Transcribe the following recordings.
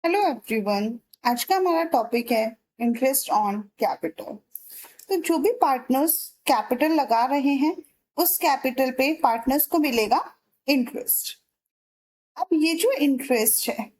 Hello everyone. आज का हमारा टॉपिक है इंटरेस्ट ऑन कैपिटल। तो जो भी पार्टनर्स कैपिटल लगा रहे हैं उस कैपिटल पे पार्टनर्स को मिलेगा इंटरेस्ट। अब ये जो इंटरेस्ट है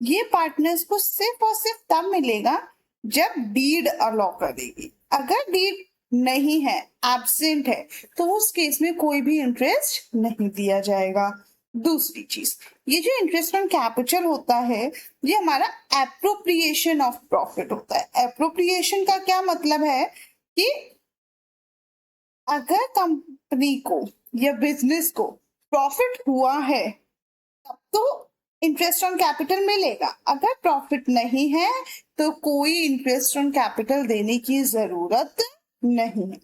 ये पार्टनर्स को सिर्फ और सिर्फ तब मिलेगा जब डीड अलाउ करेगी। अगर डीड नहीं है, एब्सेंट है, तो उस केस में कोई भी इंटरेस्ट नहीं दिया जाएगा। दूसरी चीज, ये जो इंटरेस्ट ऑन कैपिटल होता है ये हमारा एप्रोप्रिएशन ऑफ प्रॉफिट होता है। एप्रोप्रिएशन का क्या मतलब है कि अगर कंपनी को या बिजनेस को प्रॉफिट हुआ है तब तो इंटरेस्ट ऑन कैपिटल मिलेगा। अगर प्रॉफिट नहीं है तो कोई इंटरेस्ट ऑन कैपिटल देने की जरूरत नहीं है।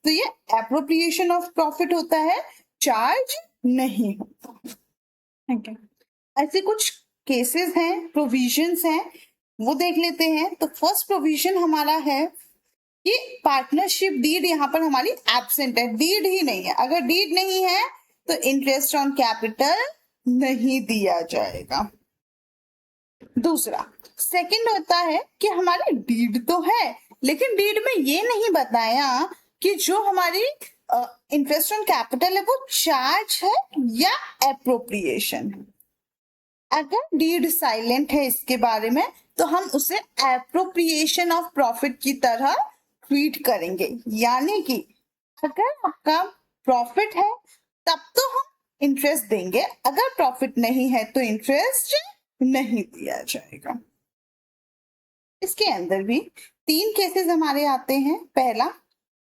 तो ये एप्रोप्रिएशन ऑफ प्रॉफिट होता है, चार्ज नहीं होता। ठीक है, ऐसे कुछ केसेस हैं, प्रोविजंस हैं, वो देख लेते हैं। तो फर्स्ट प्रोविजन हमारा है कि पार्टनरशिप डीड यहाँ पर हमारी एब्सेंट है, डीड ही नहीं है। अगर डीड नहीं है तो इंटरेस्ट ऑन कैपिटल नहीं दिया जाएगा। दूसरा, सेकंड होता है कि हमारी डीड तो है लेकिन डीड में ये नहीं बताया कि जो हमारी इंटरेस्ट ऑन कैपिटल है वो चार्ज है या एप्रोप्रिएशन है। अगर डीड साइलेंट है इसके बारे में तो हम उसे एप्रोप्रिएशन ऑफ प्रॉफिट की तरह ट्रीट करेंगे। यानी कि अगर आपका प्रॉफिट है तब तो हम इंटरेस्ट देंगे, अगर प्रॉफिट नहीं है तो इंटरेस्ट नहीं दिया जाएगा। इसके अंदर भी तीन केसेस हमारे आते हैं। पहला,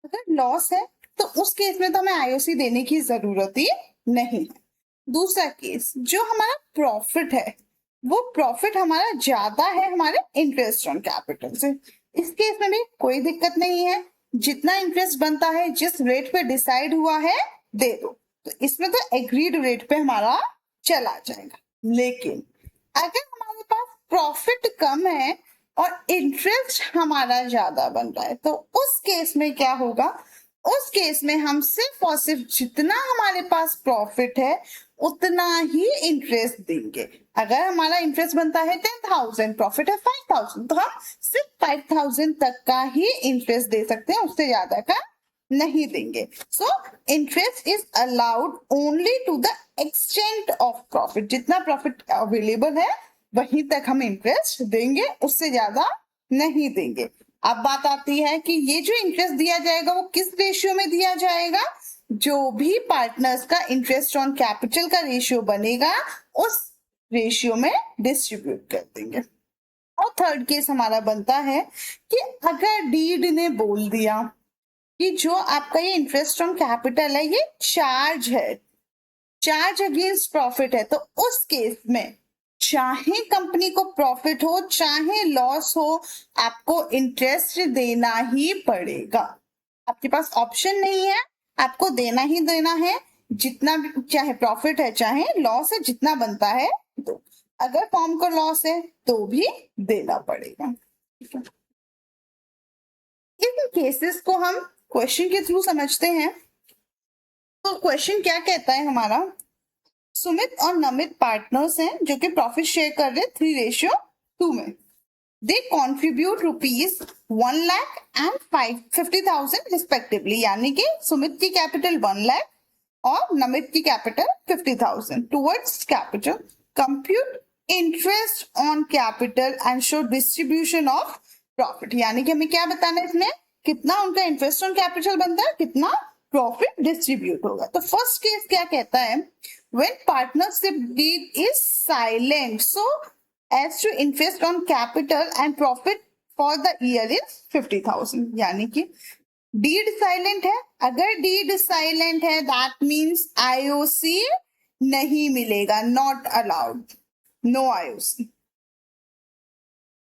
अगर लॉस है तो उस केस में तो हमें आईओसी देने की जरूरत ही नहीं है। दूसरा केस, जो हमारा प्रॉफिट है वो प्रॉफिट हमारा ज्यादा है हमारे इंटरेस्ट ऑन कैपिटल से, इस केस में भी कोई दिक्कत नहीं है। जितना इंटरेस्ट बनता है जिस रेट पे डिसाइड हुआ है दे दो, तो इसमें तो एग्रीड रेट पे हमारा चला जाएगा। लेकिन अगर हमारे पास प्रॉफिट कम है और इंटरेस्ट हमारा ज्यादा बन रहा है तो उस केस में क्या होगा? उस केस में हम सिर्फ और सिर्फ जितना हमारे पास प्रॉफिट है उतना ही इंटरेस्ट देंगे। अगर हमारा इंटरेस्ट बनता है 10,000, प्रॉफिट है 5,000, तो हम सिर्फ 5,000 तक का ही इंटरेस्ट दे सकते हैं, उससे ज्यादा का नहीं देंगे। So interest is allowed only to the extent of profit. जितना प्रॉफिट अवेलेबल है वहीं तक हम इंटरेस्ट देंगे, उससे ज्यादा नहीं देंगे। अब बात आती है कि ये जो इंटरेस्ट दिया जाएगा वो किस रेशियो में दिया जाएगा? जो भी पार्टनर्स का इंटरेस्ट ऑन कैपिटल का रेशियो बनेगा उस रेशियो में डिस्ट्रीब्यूट कर देंगे। और थर्ड केस हमारा बनता है कि अगर डीड ने बोल दिया कि जो आपका ये इंटरेस्ट ऑन कैपिटल है ये चार्ज है, चार्ज अगेंस्ट प्रॉफिट है, तो उस केस में चाहे कंपनी को प्रॉफिट हो चाहे लॉस हो आपको इंटरेस्ट देना ही पड़ेगा। आपके पास ऑप्शन नहीं है, आपको देना ही देना है। जितना भी, चाहे प्रॉफिट है चाहे लॉस है, जितना बनता है दो। अगर फॉर्म का लॉस है तो भी देना पड़ेगा। इन केसेस को हम क्वेश्चन के थ्रू समझते हैं। तो क्वेश्चन क्या कहता है हमारा? सुमित और नमित पार्टनर्स हैं जो कि प्रॉफिट शेयर कर रहे 3:2 में। दे कॉन्ट्रीब्यूट ₹1,00,000 एंड 50,000 रिस्पेक्टिवली। यानी कि सुमित की कैपिटल 1,00,000 और नमित की capital 50,000 towards capital. Compute interest on capital and show distribution of profit. यानी कि हमें क्या बताना है इसमें? कितना उनका इंटरेस्ट ऑन कैपिटल बनता है, कितना प्रॉफिट डिस्ट्रीब्यूट होगा। तो फर्स्ट केस क्या कहता है? when partnership deed is silent so as to interest on capital and profit for the year is 50,000। यानी कि डीड साइलेंट है। अगर डीड साइलेंट है दैट मींस आईओसी नहीं मिलेगा, not allowed, no IOC.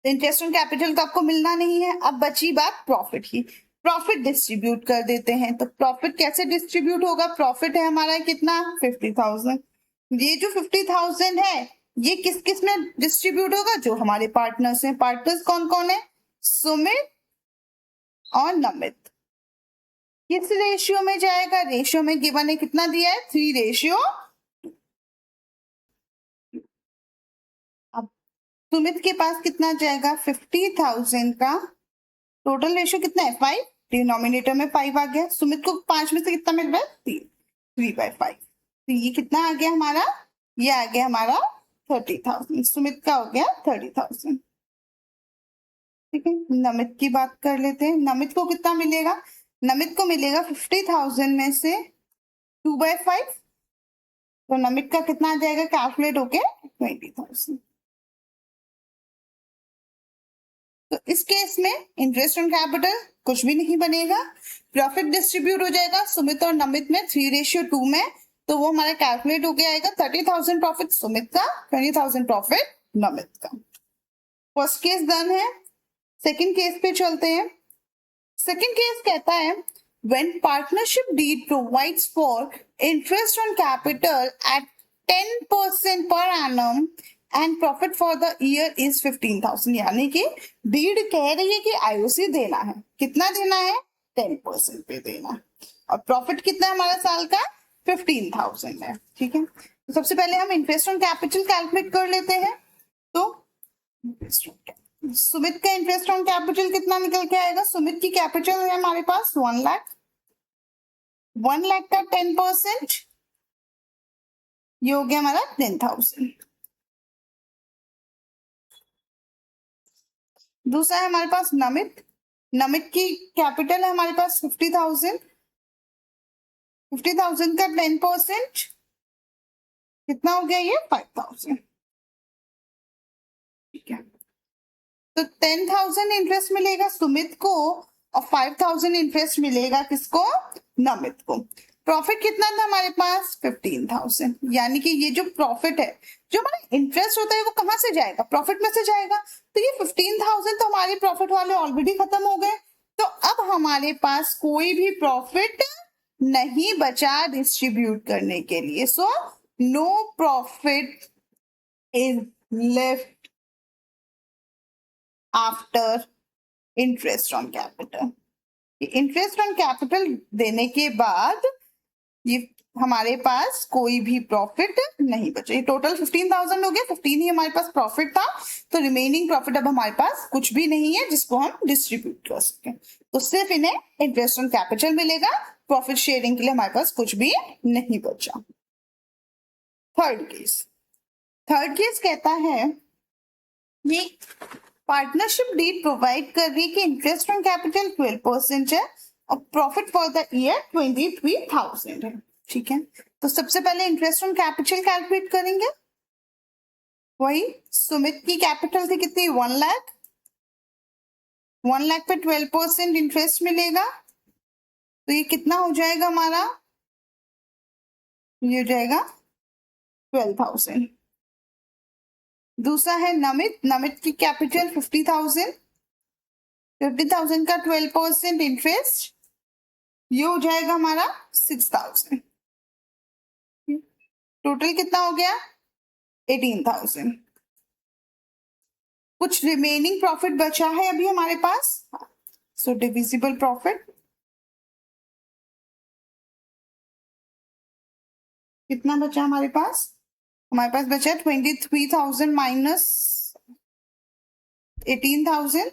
Interest on capital तो आपको मिलना नहीं है। अब बची बात प्रॉफिट की। प्रॉफिट डिस्ट्रीब्यूट कर देते हैं। तो प्रॉफिट कैसे डिस्ट्रीब्यूट होगा? प्रॉफिट है हमारा कितना? 50,000। ये जो 50,000 है ये किस किस में डिस्ट्रीब्यूट होगा? जो हमारे पार्टनर्स हैं। पार्टनर्स कौन कौन है? सुमित और नमित। किस रेशियो में जाएगा? रेशियो में गिवन है, कितना दिया है? 3 रेशियो। अब सुमित के पास कितना जाएगा 50,000 का टोटल रेशियो कितना है 5, डिनोमिनेटर में 5 आ गया। सुमित को 5 में से कितना मिल रहा है 3/5। तो ये कितना आ गया हमारा, ये आ गया हमारा 30,000। सुमित का हो गया 30,000। ठीक है, नमित की बात कर लेते हैं। नमित को कितना मिलेगा, नमित को मिलेगा 50,000 में से 2/5। तो नमित का कितना आ जाएगा कैलकुलेट होके 20,000। तो इस केस में इंटरेस्ट ऑन कैपिटल कुछ भी नहीं बनेगा, प्रॉफिट डिस्ट्रीब्यूट हो जाएगा सुमित और नमित में 3:2 में। तो वो हमारा कैलकुलेट होके आएगा 30,000 प्रॉफिट सुमित का, 20,000 प्रॉफिट नमित का। फर्स्ट केस डन है। सेकंड केस पे चलते हैं। सेकंड केस कहता है when partnership deed provides for interest on capital at 10% per annum and profit for the year is 15,000। यानी कि डीड कह रही है कि आईओसी देना है, कितना देना है 10% पे देना है, और प्रॉफिट कितना है हमारा साल का 15,000 है। ठीक है, तो सबसे पहले हम इंटरेस्ट ऑन कैपिटल कैलकुलेट कर लेते हैं। तो सुमित का इंटरेस्ट ऑन कैपिटल कितना निकल के आएगा, सुमित की कैपिटल है हमारे पास 1 लाख, 1 लाख का 10% ये हो गया हमारा 10,000। दूसरा है हमारे पास नमित, नमित की कैपिटल है हमारे पास 50,000, 50,000 का 10% कितना हो गया ये 5,000। ठीक है, तो 10,000 इंटरेस्ट मिलेगा सुमित को और 5,000 इंटरेस्ट मिलेगा किसको, नमित को। प्रॉफिट कितना था हमारे पास 15,000। यानी कि ये जो प्रॉफिट है, जो हमारा इंटरेस्ट होता है वो कहां से जाएगा, प्रॉफिट में से जाएगा। तो ये 15,000 तो हमारे प्रॉफिट वाले ऑलरेडी खत्म हो गए। तो अब हमारे पास कोई भी प्रॉफिट नहीं बचा डिस्ट्रीब्यूट करने के लिए। So no profit is left after interest on capital. Interest on capital देने के बाद ये हमारे पास कोई भी प्रॉफिट नहीं बचा। ये टोटल 15,000 हो गया, 15 ही हमारे पास प्रॉफिट था। तो रिमेनिंग प्रॉफिट अब हमारे पास कुछ भी नहीं है जिसको हम डिस्ट्रीब्यूट कर सकें। तो सिर्फ इन्हें इंटरेस्ट ऑन कैपिटल मिलेगा, प्रॉफिट शेयरिंग के लिए हमारे पास कुछ भी नहीं बचा। थर्ड केस कहता है ये पार्टनरशिप डीड प्रोवाइड कर रही है कि इंटरेस्ट ऑन कैपिटल 12% है और प्रॉफिट फॉर द ईयर 23,000 है। ठीक है, तो सबसे पहले इंटरेस्ट ऑन कैपिटल कैलकुलेट करेंगे। वही सुमित की कैपिटल थी कितनी 1 लाख, 1 लाख पे 12% इंटरेस्ट मिलेगा। तो ये कितना हो जाएगा हमारा, ये हो जाएगा 12,000। दूसरा है नमित, नमित की कैपिटल 50,000, 50,000 का 12% इंटरेस्ट, ये हो जाएगा हमारा 6,000। टोटल कितना हो गया 18,000। कुछ रिमेनिंग प्रॉफिट बचा है अभी हमारे पास। सो डिविजिबल प्रॉफिट कितना बचा हमारे पास बचा 23,000 माइनस 18,000,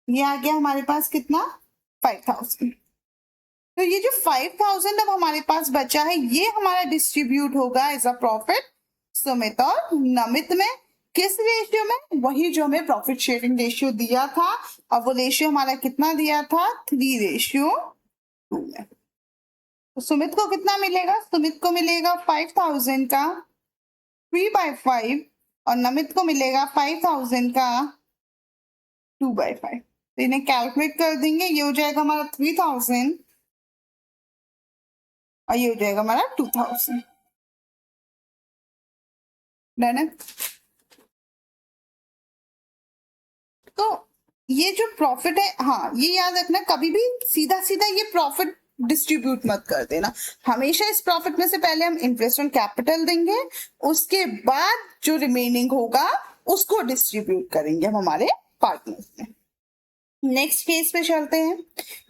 ये आ गया हमारे पास कितना 5,000। तो ये जो 5,000 अब हमारे पास बचा है ये हमारा डिस्ट्रीब्यूट होगा एज अ प्रॉफिट सुमित और नमित में। किस रेशियो में, वही जो हमें प्रॉफिट शेयरिंग रेशियो दिया था। अब वो रेशियो हमारा कितना दिया था 3:2 में। तो सुमित को कितना मिलेगा, सुमित को मिलेगा 5,000 का 3/5 और नमित को मिलेगा 5,000 का 2/5। तो इन्हें कैलकुलेट कर देंगे, ये हो जाएगा हमारा 3,000 और ये हो जाएगा हमारा 2,000। डन है। तो ये जो प्रॉफिट है, हाँ ये याद रखना, कभी भी सीधा सीधा ये प्रॉफिट डिस्ट्रीब्यूट मत कर देना। हमेशा इस प्रॉफिट में से पहले हम इंटरेस्ट ऑन कैपिटल देंगे, उसके बाद जो रिमेनिंग होगा उसको डिस्ट्रीब्यूट करेंगे हम हमारे पार्टनर्स में। नेक्स्ट केस पे चलते हैं।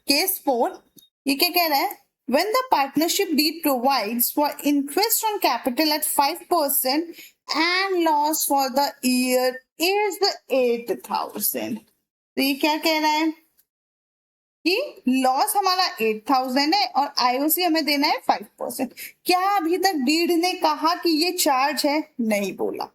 केस 4, ये क्या कह रहा है, when the partnership deed provides for interest on capital at 5% and loss for the year is 8,000। तो ये क्या कह रहा है कि लॉस हमारा 8,000 है और आईओसी हमें देना है 5%। क्या अभी तक डीड ने कहा कि ये चार्ज है? नहीं बोला।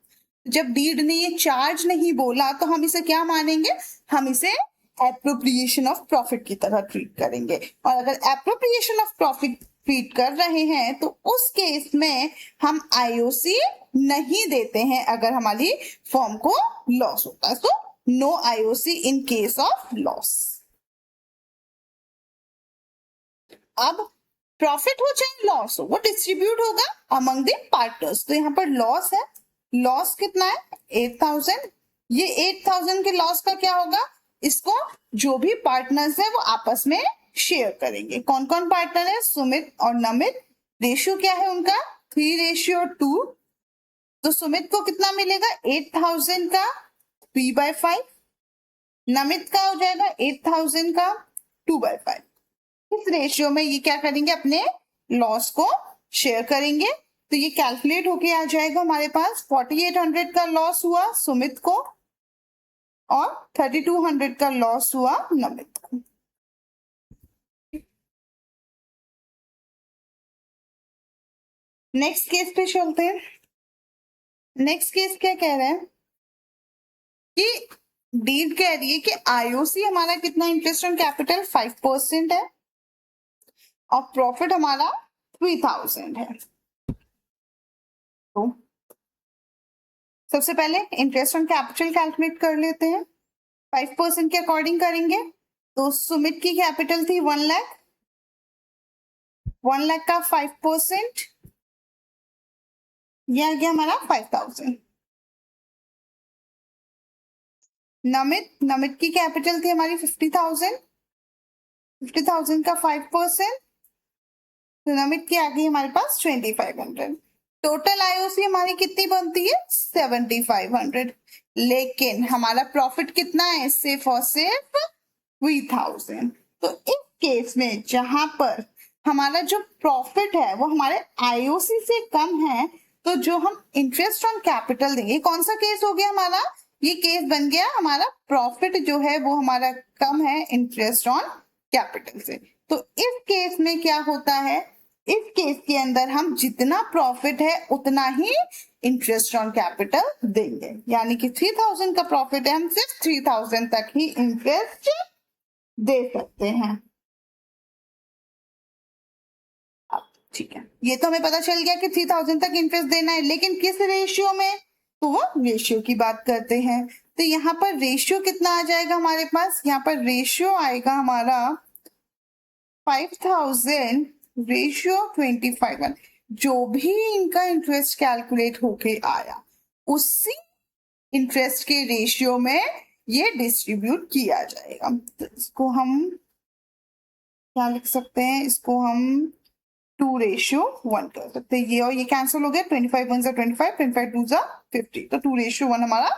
जब डीड ने ये चार्ज नहीं बोला तो हम इसे क्या मानेंगे? हम इसे एप्रोप्रिएशन ऑफ प्रॉफिट की तरह ट्रीट करेंगे। और अगर एप्रोप्रिएशन ऑफ प्रॉफिट ट्रीट कर रहे हैं तो उस केस में हम आईओसी नहीं देते हैं अगर हमारी फर्म को लॉस होता है। तो no IOC in case of loss. अब प्रॉफिट हो चाहे लॉस हो वो डिस्ट्रीब्यूट होगा अमंग द पार्टनर्स। तो यहाँ पर लॉस है, लॉस कितना है? 8,000। ये 8,000 के लॉस का क्या होगा? इसको जो भी पार्टनर्स है वो आपस में शेयर करेंगे। कौन कौन पार्टनर है? सुमित और नमित। रेशियो क्या है उनका? 3:2। तो सुमित को कितना मिलेगा? 8,000 का 3/5। नमित का हो जाएगा 8,000 का 2/5। इस रेशियो में ये क्या करेंगे? अपने लॉस को शेयर करेंगे। तो ये कैलकुलेट होके आ जाएगा हमारे पास 4,800 का लॉस हुआ सुमित को और 3,200 का लॉस हुआ नमित को। नेक्स्ट केस पे चलते हैं। नेक्स्ट केस क्या कह रहा है कि डीड कह रही है कि आईओसी हमारा कितना इंटरेस्ट ऑन कैपिटल 5% है और प्रॉफिट हमारा 3,000 है। तो सबसे पहले इंटरेस्ट ऑन कैपिटल कैलकुलेट कर लेते हैं। 5% के अकॉर्डिंग करेंगे। तो सुमित की कैपिटल थी 1 लाख। 1 लाख का 5% यह आ गया हमारा 5,000। नमित की कैपिटल थी हमारी 50,000। 50,000 का 5%, तो नमित की आ गई हमारे पास 2,500। टोटल आईओसी हमारी कितनी बनती है? 7,500। लेकिन हमारा प्रॉफिट कितना है? सिर्फ और सिर्फ 3,000। तो इस केस में जहां पर हमारा जो प्रॉफिट है वो हमारे आईओसी से कम है, तो जो हम इंटरेस्ट ऑन कैपिटल देंगे, कौन सा केस हो गया हमारा? ये केस बन गया हमारा प्रॉफिट जो है वो हमारा कम है इंटरेस्ट ऑन कैपिटल से। तो इस केस में क्या होता है? इस केस के अंदर हम जितना प्रॉफिट है उतना ही इंटरेस्ट ऑन कैपिटल देंगे। यानी कि 3,000 का प्रॉफिट है, हम सिर्फ 3,000 तक ही इंटरेस्ट दे सकते हैं। ठीक है, ये तो हमें पता चल गया कि 3,000 तक इंटरेस्ट देना है, लेकिन किस रेशियो में? तो वो रेशियो की बात करते हैं। तो यहाँ पर रेशियो कितना आ जाएगा हमारे पास? यहाँ पर रेशियो आएगा हमारा 5,000 रेशियो 25। जो भी इनका इंटरेस्ट कैलकुलेट होके आया उसी इंटरेस्ट के रेशियो में ये डिस्ट्रीब्यूट किया जाएगा। तो इसको हम क्या लिख सकते हैं? इसको हम 2:1 कर सकते हैं। ये और ये कैंसिल हो गया। 25 1 25, 25 2 50। तो 2:1 हमारा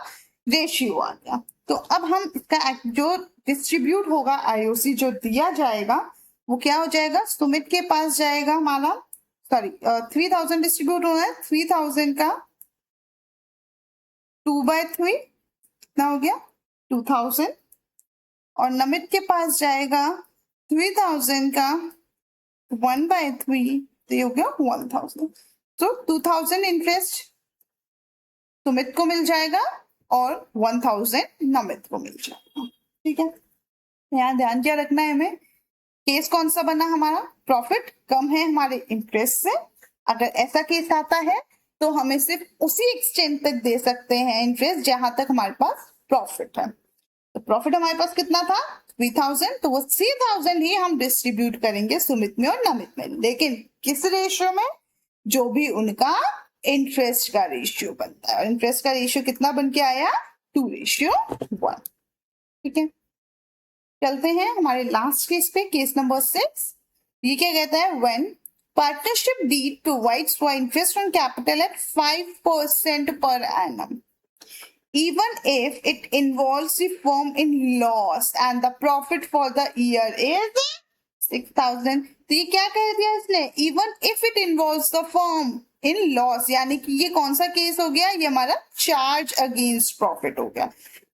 रेशियो आ गया। तो अब हम इसका जो डिस्ट्रीब्यूट होगा आईओसी जो दिया जाएगा वो क्या हो जाएगा? सुमित के पास जाएगा हमारा, सॉरी 3,000 डिस्ट्रीब्यूट होना है। 3,000 का 2/3 कितना हो गया? 2,000। और नमित के पास जाएगा 3,000 का 1/3, तो ये हो गया 1,000। तो 2,000 इंटरेस्ट सुमित को मिल जाएगा और 1,000 नमित को मिल जाएगा। ठीक है, यहाँ ध्यान क्या रखना है हमें? केस कौन सा बना हमारा? प्रॉफिट कम है हमारे इंटरेस्ट से। अगर ऐसा केस आता है तो हमें सिर्फ उसी एक्सटेंट तक दे सकते हैं इंटरेस्ट जहां तक हमारे पास प्रॉफिट है। तो प्रॉफिट हमारे पास कितना था? 3,000। तो वो 3,000 ही हम डिस्ट्रीब्यूट करेंगे सुमित में और नमित में, लेकिन किस रेशियो में? जो भी उनका इंटरेस्ट का रेशियो बनता है। और इंटरेस्ट का रेशियो कितना बन के आया? 2:1। ठीक है, चलते हैं हमारे लास्ट केस पे, केस नंबर 6। ये क्या कहता है? When partnership deed provides for interest on capital at 5% per annum, even if it involves the firm in loss and the profit for the year is 6,000। तो ये क्या कह दिया इसने? even if it involves the firm, in loss, यानी कि ये कौन सा केस हो गया, ये हमारा चार्ज अगेंस्ट प्रॉफिट हो गया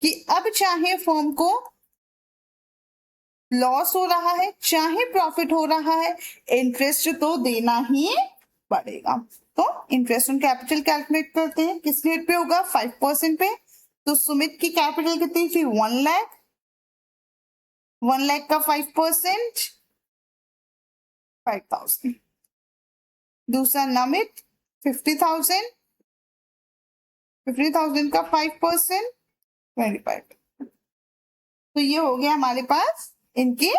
कि अब चाहे फर्म को लॉस हो रहा है चाहे प्रॉफिट हो रहा है, इंटरेस्ट तो देना ही पड़ेगा। तो इंटरेस्ट ऑन कैपिटल कैलकुलेट करते हैं, किस रेट पे होगा, 5% पे। तो सुमित की कैपिटल कितनी थी, 1 लाख, 1 लाख का 5% 5,000। दूसरा नमित 50,000, 50,000 का 5% 25। तो ये हो गया हमारे पास इनके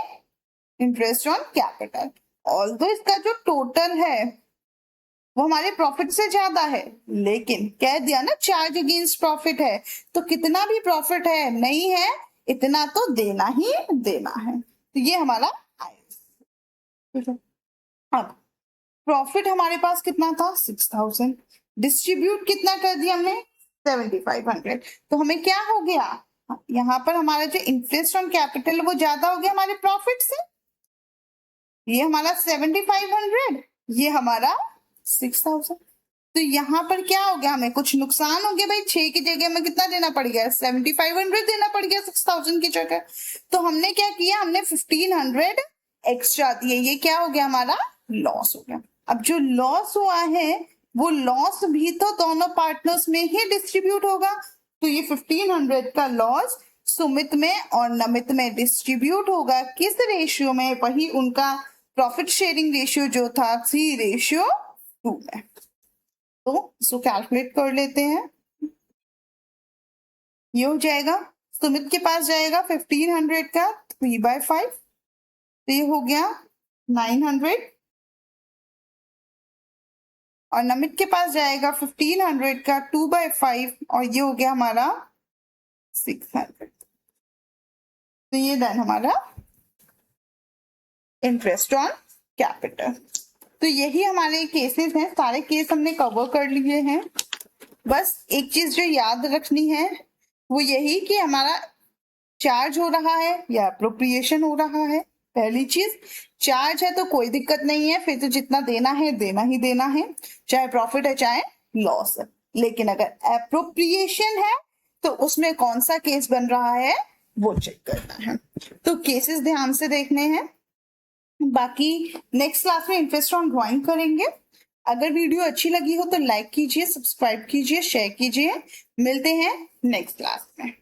इंटरेस्ट ऑन कैपिटल। ऑल्दो इसका जो टोटल है वो हमारे प्रॉफिट से ज्यादा है, लेकिन कह दिया ना चार्ज अगेंस्ट प्रॉफिट है, तो कितना भी प्रॉफिट है नहीं है इतना तो देना ही देना है। तो ये हमारा आया। अब प्रॉफिट हमारे पास कितना था, 6,000, डिस्ट्रीब्यूट कितना कर दिया हमने, 7,500। तो हमें क्या हो गया, यहाँ पर हमारा जो इंटरेस्ट ऑन कैपिटल वो ज्यादा हो गया हमारे प्रॉफिट से। ये हमारा 7,500, ये हमारा 6,000। तो यहाँ पर क्या हो गया, हमें कुछ नुकसान हो गया भाई, 6 की जगह में कितना देना पड़ गया, 7,500 देना पड़ गया 6,000 की जगह। तो हमने क्या किया, हमने 1,500 एक्स्ट्रा दिए, ये क्या हो गया हमारा लॉस हो गया। अब जो लॉस हुआ है वो लॉस भी तो दोनों पार्टनर्स में ही डिस्ट्रीब्यूट होगा। तो ये 1,500 का लॉस सुमित में और नमित में डिस्ट्रीब्यूट होगा, किस रेशियो में, वही उनका प्रॉफिट शेयरिंग रेशियो जो था 3:2 में। तो इसको कैलकुलेट कर लेते हैं, ये हो जाएगा, सुमित के पास जाएगा 1,500 का 3/5, तो ये हो गया 900, और नमित के पास जाएगा 1,500 का 2/5, और ये हो गया हमारा 600। तो ये डन हमारा इंटरेस्ट ऑन कैपिटल। तो यही हमारे केसेस हैं, सारे केस हमने कवर कर लिए हैं। बस एक चीज जो याद रखनी है वो यही कि हमारा चार्ज हो रहा है या अप्रोप्रिएशन हो रहा है। पहली चीज, चार्ज है तो कोई दिक्कत नहीं है, फिर तो जितना देना है देना ही देना है, चाहे प्रॉफिट है चाहे लॉस है। लेकिन अगर अप्रोप्रिएशन है तो उसमें कौन सा केस बन रहा है वो चेक करना है। तो केसेस ध्यान से देखने हैं, बाकी नेक्स्ट क्लास में इंटरेस्ट ऑन ड्राइंग करेंगे। अगर वीडियो अच्छी लगी हो तो लाइक कीजिए, सब्सक्राइब कीजिए, शेयर कीजिए। मिलते हैं नेक्स्ट क्लास में।